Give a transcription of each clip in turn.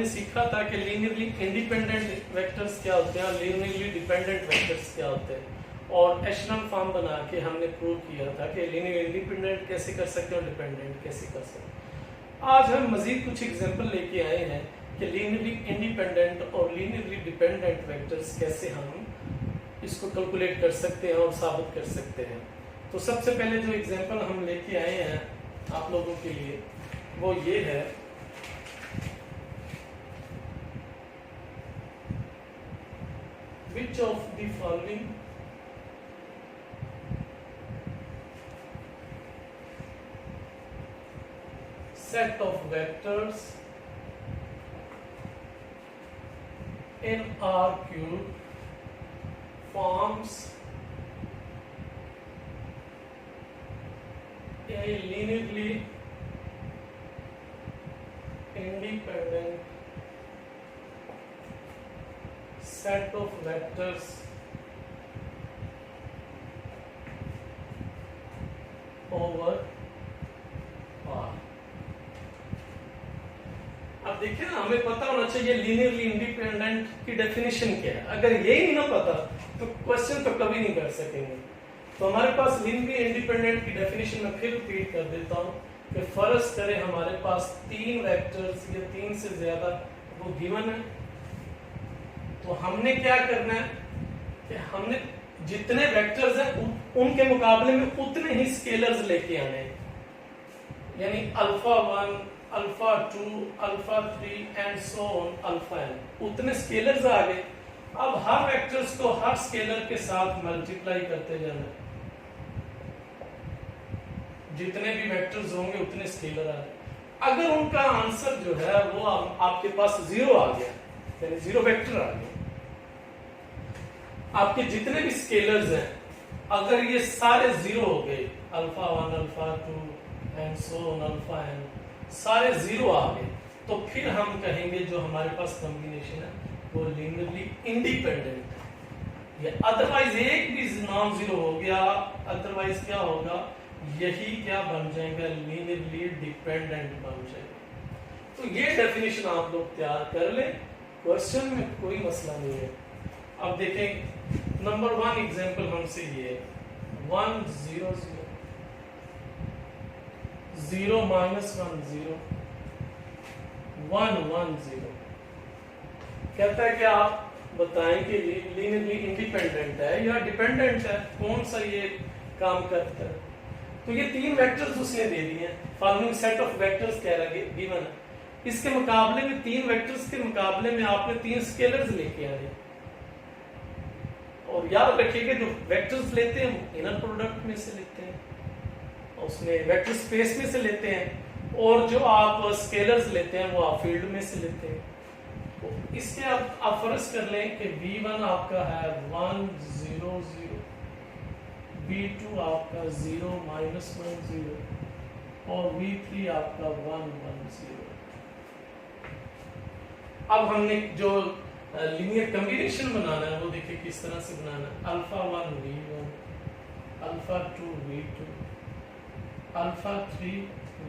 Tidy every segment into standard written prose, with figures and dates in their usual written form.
सीखा था कि लीनियरली इंडिपेंडेंट वेक्टर्स क्या होते हैं और लीनियरली डिपेंडेंट वेक्टर्स क्या होते हैं, और एशेलॉन फॉर्म बना के हमने प्रूव किया था कि लीनियर इंडिपेंडेंट कैसे कर सकते हैं और डिपेंडेंट कैसे कर सकते हैं। आज हम मजीद कुछ एग्जांपल लेके आए हैं कि लीनियरली इंडिपेंडेंट और लीनियरली डिपेंडेंट वेक्टर्स कैसे हम इसको कैलकुलेट कर सकते हैं और साबित कर सकते हैं। तो सबसे पहले जो एग्जांपल हम लेके आए हैं आप लोगों के लिए वो ये है, which of the following set of vectors in R cube forms a linearly independent set of vectors over R। अब देखिए ना, हमें पता होना चाहिए लीनियरली इंडिपेंडेंट की डेफिनेशन क्या है। अगर यही नहीं ना पता तो क्वेश्चन तो कभी नहीं कर सकेंगे। तो हमारे पास लीनियरली इंडिपेंडेंट की डेफिनेशन में फिर रिपीट कर देता हूं कि फर्ज करें हमारे पास तीन वेक्टर्स या तीन से ज्यादा वो गिवन है, तो हमने क्या करना है कि हमने जितने वेक्टर्स हैं उनके मुकाबले में उतने ही स्केलर्स लेके आने हैं, यानी alpha 1, alpha 2, alpha 3 and so on alpha n, उतने स्केलर्स आ गए। अब हर वेक्टर्स को हर स्केलर के साथ मल्टीप्लाई करते जाना है, जितने भी वेक्टर्स होंगे उतने स्केलर आ गए। अगर उनका आंसर जो है वो आपके पास जीरो आ गया, यानी जीरो वेक्टर आ गया, आपके जितने भी स्केलर्स हैं अगर ये सारे जीरो हो गए, alpha 1, alpha 2 and so on alpha n, सारे जीरो आ गए, तो फिर हम कहेंगे जो हमारे पास कॉम्बिनेशन है वो लीनियरली इंडिपेंडेंट है। या अदरवाइज एक भी नॉन जीरो हो गया, अदरवाइज क्या होगा, यही क्या बन जाएगा, लीनियरली डिपेंडेंट बन जाएगा। तो ये डेफिनेशन आप लोग तैयार कर लें, क्वेश्चन में कोई मसला नहीं है। अब देखें नंबर 1 एग्जांपल हमसे ये है 1 0 0 0 -1 0 1 1 0। कहता है कि आप बताएं कि लीनियरली इंडिपेंडेंट है या डिपेंडेंट है, कौन सा ये काम करता है। तो ये तीन वेक्टर्स उसने दे दिए हैं, फॉलोइंग सेट ऑफ वेक्टर्स कह रहा है गिवन है। इसके मुकाबले में तीन वेक्टर्स के मुकाबले में आपने तीन स्केलर्स लेके आने, और याद रखिएगा जो वेक्टर्स लेते हैं इनर प्रोडक्ट में से लेते हैं, उसमें वेक्टर स्पेस में से लेते हैं, और जो आप स्केलर्स लेते हैं वो आप फील्ड में से लेते हैं। तो इसके आप फर्ज कर लें कि v1 आपका है 1 0 0, v2 आपका 0 -1 0 और v3 आपका 1 1 0। अब हमने जो लीनियर कॉम्बिनेशन बनाना है वो देखिए किस तरह से बनाना है। Alpha 1 v1, alpha 2 v2, alpha 3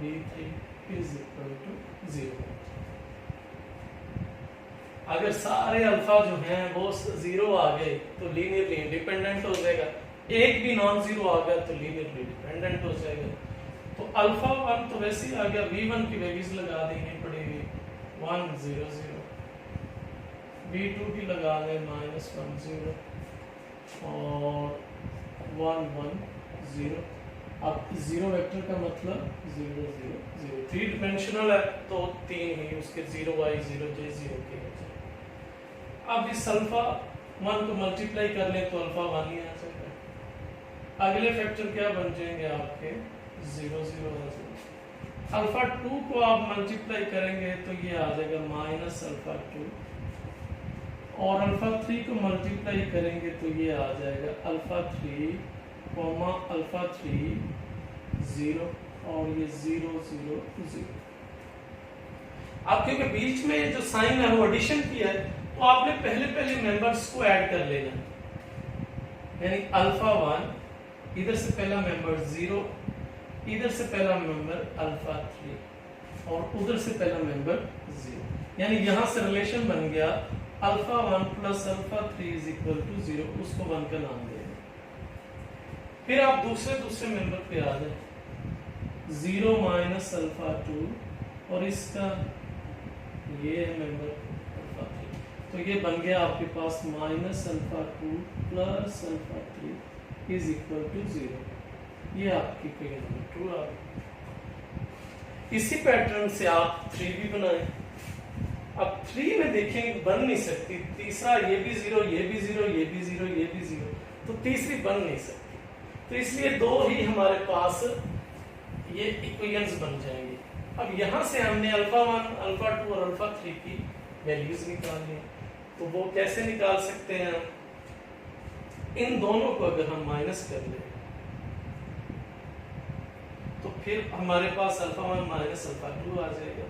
v3 is equal to 0। अगर सारे अल्फा जो हैं वो जीरो आ गए तो लीनियरली इंडिपेंडेंट हो जाएगा, एक भी नॉन जीरो आ गया तो लीनियरली डिपेंडेंट हो जाएगा। तो अल्फा 1 तो वैसे ही आ गया, v1 की वैल्यूज लगा देंगे पड़ेगी 1 0 0, v2 की लगा दें -1 0 और 1 1 0। अब जीरो वेक्टर का मतलब 0 0 0, 3 डिमेंशनल है तो तीन ही उसके 0y 0 j 0 के हो जाए। अब इस अल्फा 1 को मल्टीप्लाई कर लें तो अल्फा 1 ही आ जाएगा। अगले फैक्टर क्या बन जाएंगे आपके 0 0 आ जाएगा। अल्फा 2 को आप मल्टीप्लाई करेंगे तो ये आ जाएगा -अल्फा 2, और अल्फा 3 को मल्टीप्लाई करेंगे तो ये आ जाएगा अल्फा 3 अल्फा 3 0 और ये 0 0 0। अब क्योंकि बीच में जो साइन है वो एडिशन किया है तो आपने पहले मेंबर्स को ऐड कर लेना, यानी अल्फा 1 इधर से पहला मेंबर 0, इधर से पहला मेंबर अल्फा 3 और उधर से पहला मेंबर 0। यानी यहां से रिलेशन बन गया alpha 1 plus alpha 3 is equal to 0, उसको 1 का नाम दे दें। फिर आप दूसरे मेंबर पे आ जाए 0 माइनस अल्फा 2 और इसका ये है मेंबर अल्फा 3, तो ये बन गया आपके पास minus alpha 2 plus alpha 3 is equal to 0। ये आपकी इक्वेशन नंबर 2 आ गई। इसी पैटर्न से आप 3 भी बनाएं। अब 3 में देखेंगे बन नहीं सकती, तीसरा ये भी 0, ये भी 0, ये भी 0, ये भी 0, तो तीसरी बन नहीं सकती, तो इसलिए 2 ही हमारे पास ये इक्वेशंस बन जाएंगे। अब यहां से हमने अल्फा 1, अल्फा 2 और अल्फा 3 की वैल्यूज निकालनी है, तो वो कैसे निकाल सकते हैं हम? इन दोनों को अगर हम माइनस कर लें तो फिर हमारे पास अल्फा 1 माइनस अल्फा 2 आ जाएगा।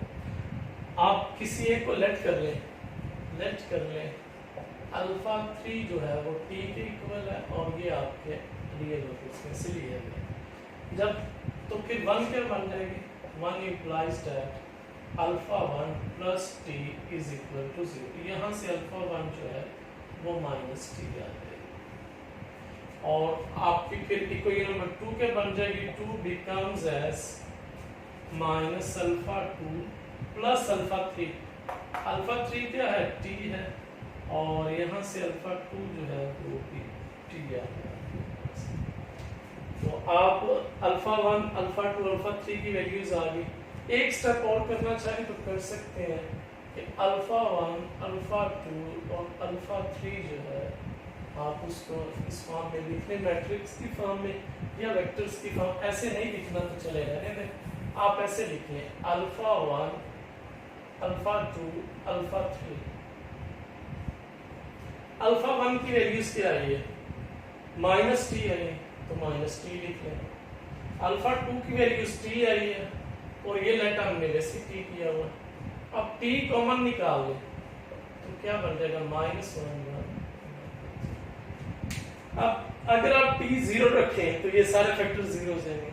आप किसी एक को लेट कर लें अल्फा 3 जो है वो t के इक्वल है और ये आपके रियल नंबर्स में से लिए गए। जब तो फिर 1 क्या बन जाएगी? 1 implies that alpha 1 plus t is equal to 0। यहाँ से अल्फा 1 जो है वो माइनस t आ जाएगी और आपकी फिर इक्वेशन नंबर 2 क्या बन जाएगी? 2 becomes as minus alpha 2 plus alpha 3। Alpha 3 क्या है? t है और यहाँ से अल्फा 2 जो है वो भी t आ गया। तो आप अल्फा 1, अल्फा 2, अल्फा 3 की वैल्यूज आ गई। एक स्टेप और करना चाहे तो कर सकते हैं कि अल्फा 1, अल्फा 2 और अल्फा 3 जो है आप उसको इस फॉर्म में लिख लें, मैट्रिक्स की फॉर्म में या वेक्टर्स की फॉर्म। ऐसे नहीं लिखना तो चलेगा, नहीं आप ऐसे लिख लें अल्फा 1, अल्फा 2, अल्फा 3। अल्फा 1 की वैल्यूज क्या आई है? माइनस टी आई है, तो माइनस टी लिख लें। अल्फा 2 की वैल्यूज टी आई है और ये लेट हमने वैसे टी किया हुआ। अब टी कॉमन निकाल लें तो क्या बन जाएगा? माइनस 1। अब अगर आप t 0 रखें तो ये सारे फैक्टर 0 हो जाएंगे,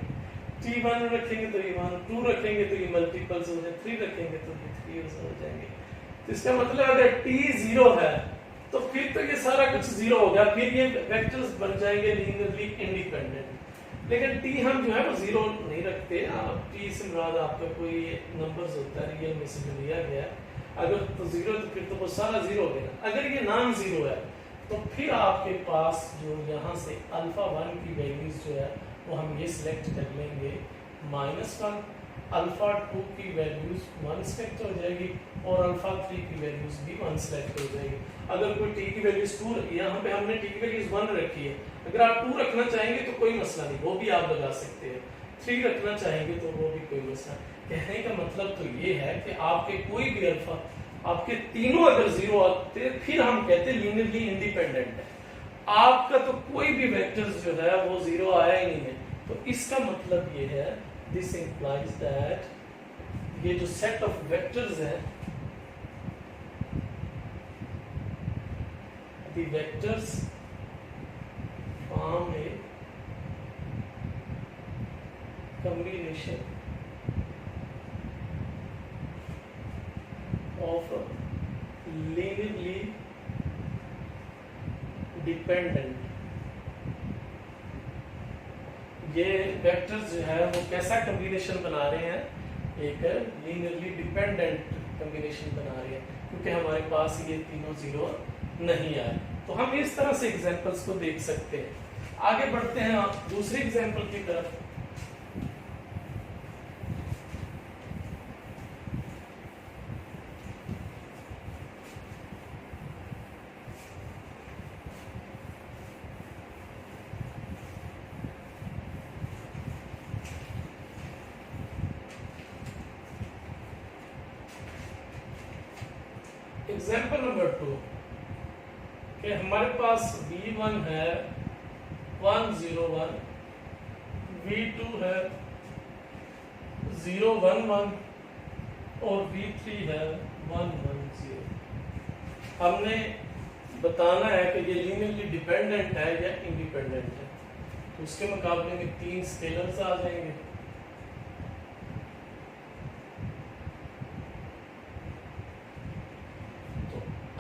t 1 रखेंगे तो ये 1, 2 रखेंगे तो ये मल्टीपल्स हो जाएंगे, 3 रखेंगे तो ये 3 हो जाएंगे। तो इसका मतलब अगर t 0 है तो फिर तो ये सारा कुछ 0 हो गया, फिर ये वेक्टर्स बन जाएंगे लीनियरली इंडिपेंडेंट। लेकिन t हम जो है वो 0 नहीं रखते। t से मुराद आपका कोई नंबर्स होता है, रियल में से लिया गया। अगर तो 0 तो फिर तो वो सारा 0 हो गया। अगर ये नॉन 0 है तो फिर आपके पास जो यहाँ से अल्फा 1 की वैल्यूज जो है वो हम ये सिलेक्ट कर लेंगे -1, अल्फा 2 की वैल्यूज 1 सिलेक्ट हो जाएगी और अल्फा 3 की वैल्यूज भी 1 सिलेक्ट हो जाएगी। अगर कोई t की वैल्यूज 2, यहाँ पे हमने t की वैल्यूज 1 रखी है, अगर आप 2 रखना चाहेंगे तो कोई मसला नहीं, वो भी आप लगा सकते हैं। 3 रखना चाहेंगे तो वो भी कोई मसला। कहने का मतलब तो ये है कि आपके कोई भी अल्फा, आपके तीनों अगर 0 आते फिर हम कहते हैं लीनियरली इंडिपेंडेंट है। आपका तो कोई भी वेक्टर्स जो है वो 0 आया ही नहीं है, तो इसका मतलब ये है दिस इंप्लाइज दैट ये जो सेट ऑफ वेक्टर्स है, the vectors form A combination of linearly dependent। ये वेक्टर्स जो है वो कैसा कॉम्बिनेशन बना रहे हैं? एक लीनियरली डिपेंडेंट कॉम्बिनेशन बना रहे हैं, क्योंकि हमारे पास ये तीनों 0 नहीं आए। तो हम इस तरह से एग्जांपल्स को देख सकते हैं। आगे बढ़ते हैं आप दूसरे एग्जांपल की तरफ। एग्जाम्पल नंबर 2 कि हमारे पास v1 है 101, v2 है 011 और v3 है 110। हमने बताना है कि ये लीनियरली डिपेंडेंट है या इंडिपेंडेंट है। तो उसके मुकाबले में 3 स्केलर्स आ जाएंगे।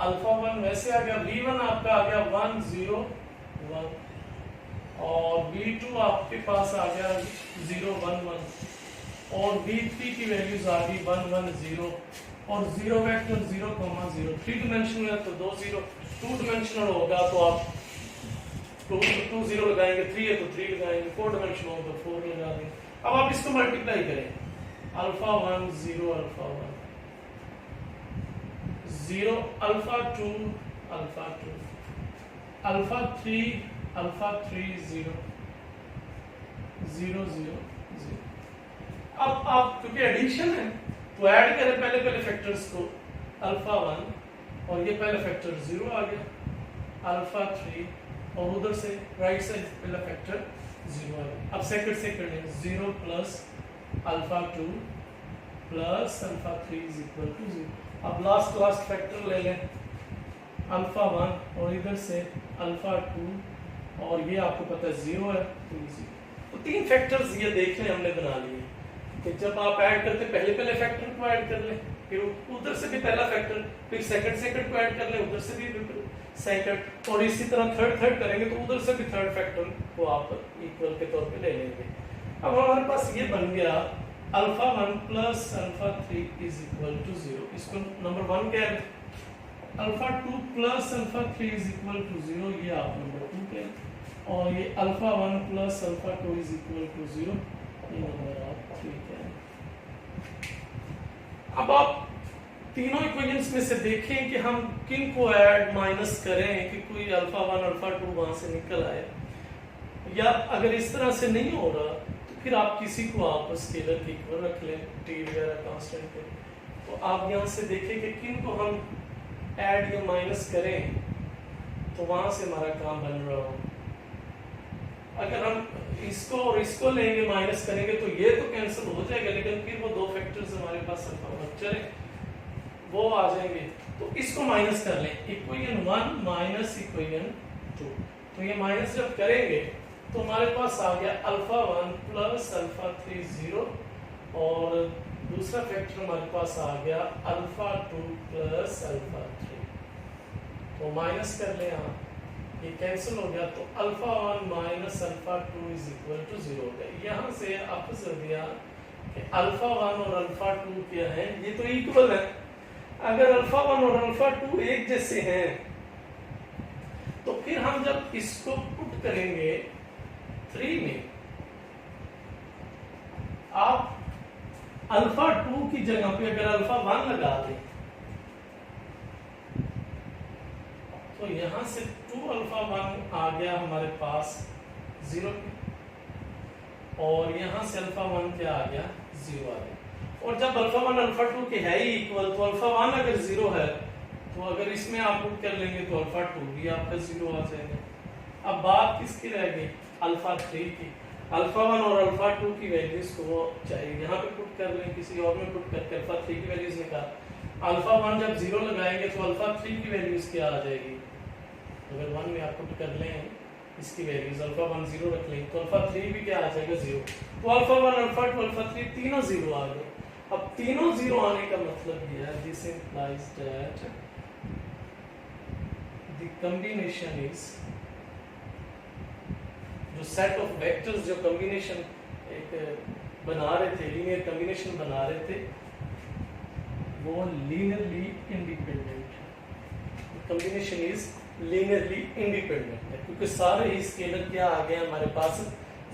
अल्फा 1 वैसे आ गया, v1 आपका आ गया 1 0 1 और v2 आपके पास आ गया 0 1 1 और v3 की वैल्यूज आ गई 1 1 0 और 0 वेक्टर 0 0 3 डायमेंशनल है तो 2 0, 2 डायमेंशनल होगा तो आप 2 0 लगाएंगे, 3 है तो 3 लगाएंगे, 4 डायमेंशनल होगा तो 4 लगा देंगे। अब आप इसको मल्टीप्लाई करें, alpha 1 0 alpha 1 0 alpha 2 alpha 2 alpha 3 0 0 0 0। अब आप क्योंकि एडिशन है तो ऐड करें पहले फैक्टर्स को, अल्फा 1 और ये पहला फैक्टर 0 आ गया, अल्फा 3 और उधर से राइट साइड पहला फैक्टर 0 आ गया। अब सेकंड है 0 plus alpha 2 plus alpha 3 is equal to 0। अब लास्ट फैक्टर ले लें, अल्फा 1 और इधर से अल्फा 2 और ये आपको पता है 0 है तो ये 0। तो 3 फैक्टर्स ये देख लें हमने बना लिए कि जब आप ऐड करते पहले फैक्टर को ऐड कर लें, फिर उधर से भी पहला फैक्टर, फिर सेकंड को ऐड कर लें, उधर से भी सेकंड और इसी तरह थर्ड करेंगे तो उधर से भी थर्ड फैक्टर को आप इक्वल के तौर पे ले लेंगे। अब हमारे पास ये बन गया alpha 1 plus alpha 3 is equal to 0। इसको नंबर 1 कह रहे, alpha 2 plus alpha 3 is equal to 0 ये आप नंबर 2 कह रहे और ये alpha 1 plus alpha 2 is equal to 0 ये नंबर आप 3 कह रहे। अब आप तीनों इक्वेशंस में से देखें कि हम किन को ऐड माइनस करें कि कोई अल्फा 1 अल्फा 2 वहां से निकल आए, या अगर इस तरह से नहीं हो रहा तो फिर आप किसी को आप स्केलर के इक्वल रख लें, टी वगैरह कांस्टेंट पे। तो आप यहाँ से देखें कि किन को हम ऐड या माइनस करें तो वहां से हमारा काम बन रहा हो। अगर हम इसको और इसको लेंगे माइनस करेंगे तो ये तो कैंसिल हो जाएगा, लेकिन फिर वो 2 फैक्टर्स हमारे पास चले वो आ जाएंगे। तो इसको माइनस कर लें, इक्वेशन 1 माइनस इक्वेशन 2। तो ये माइनस जब करेंगे तो हमारे पास आ गया अल्फा 1 प्लस अल्फा 3 0 और दूसरा फैक्टर हमारे पास आ गया अल्फा 2 प्लस अल्फा 3। तो माइनस कर लें, यहाँ ये कैंसिल हो गया तो alpha 1 minus alpha 2 is equal to 0 हो गया। यहाँ से आपको कर दिया कि अल्फा 1 और अल्फा 2 क्या है, ये तो इक्वल है। अगर अल्फा 1 और अल्फा 2 एक जैसे हैं तो फिर हम जब इसको पुट करेंगे 3 में, आप अल्फा 2 की जगह पे अगर अल्फा 1 लगा दें तो यहां से 2 अल्फा 1 आ गया हमारे पास 0 पे और यहां से अल्फा 1 क्या आ गया 0 आ गया। और जब अल्फा 1 अल्फा 2 के है ही इक्वल तो अल्फा 1 अगर 0 है तो अगर इसमें आप पुट कर लेंगे तो अल्फा 2 भी आपका 0 आ जाएगा। अब बात किसकी रह गई, अल्फा 3 की। अल्फा 1 और अल्फा 2 की वैल्यूज को वो चाहिए यहाँ पे पुट कर लें, किसी और में पुट करके अल्फा 3 की वैल्यूज निकाल। अल्फा 1 जब 0 लगाएंगे तो अल्फा 3 की वैल्यूज क्या आ जाएगी, अगर 1 में आप पुट कर लें इसकी वैल्यूज अल्फा 1 0 रख लेंगे तो अल्फा 3 भी क्या आ जाएगा 0। तो अल्फा 1 अल्फा 2 अल्फा 3 तीनों 0 आ गए। अब तीनों 0 आने का मतलब ये है, this implies that the combination is, जो सेट ऑफ वेक्टर्स जो कॉम्बिनेशन एक बना रहे थे, लीनियर कॉम्बिनेशन बना रहे थे, वो लीनियरली इंडिपेंडेंट है। कॉम्बिनेशन इज लीनियरली इंडिपेंडेंट है क्योंकि सारे ही स्केलर क्या आ गए हमारे पास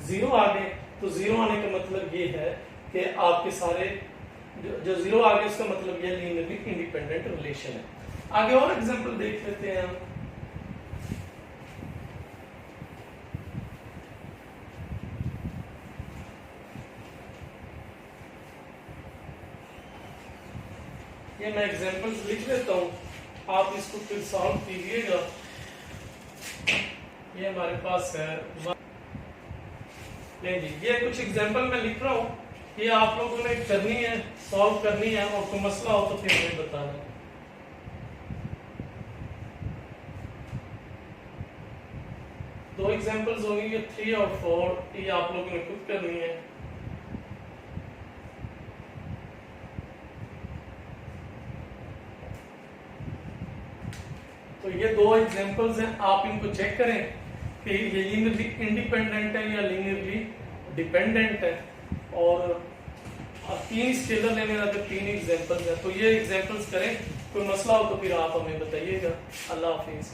0 आ गए। तो 0 आने का मतलब ये है कि आपके सारे जो 0 आ गए उसका मतलब ये लीनियरली इंडिपेंडेंट रिलेशन है। आगे और एग्जांपल देख लेते हैं हम। ये मैं एग्जांपल्स लिख लेता हूं, आप इसको फिर सॉल्व कीजिएगा। ये हमारे पास है नहीं जी, ये कुछ एग्जांपल मैं लिख रहा हूं, ये आप लोगों ने करनी है, सॉल्व करनी है और कोई मसला हो तो फिर हमें बताना। दो एग्जांपल्स होंगे, ये 3 और 4, ये आप लोगों ने खुद करनी है। तो ये दो एग्जांपल्स हैं, आप इनको चेक करें कि ये लीनियरली इंडिपेंडेंट है या लीनियरली डिपेंडेंट है। और 3 स्केलर लेने वाले 3 एग्जांपल्स हैं, तो ये एग्जांपल्स करें। कोई मसला हो तो फिर आप हमें बताइएगा। अल्लाह हाफिज़।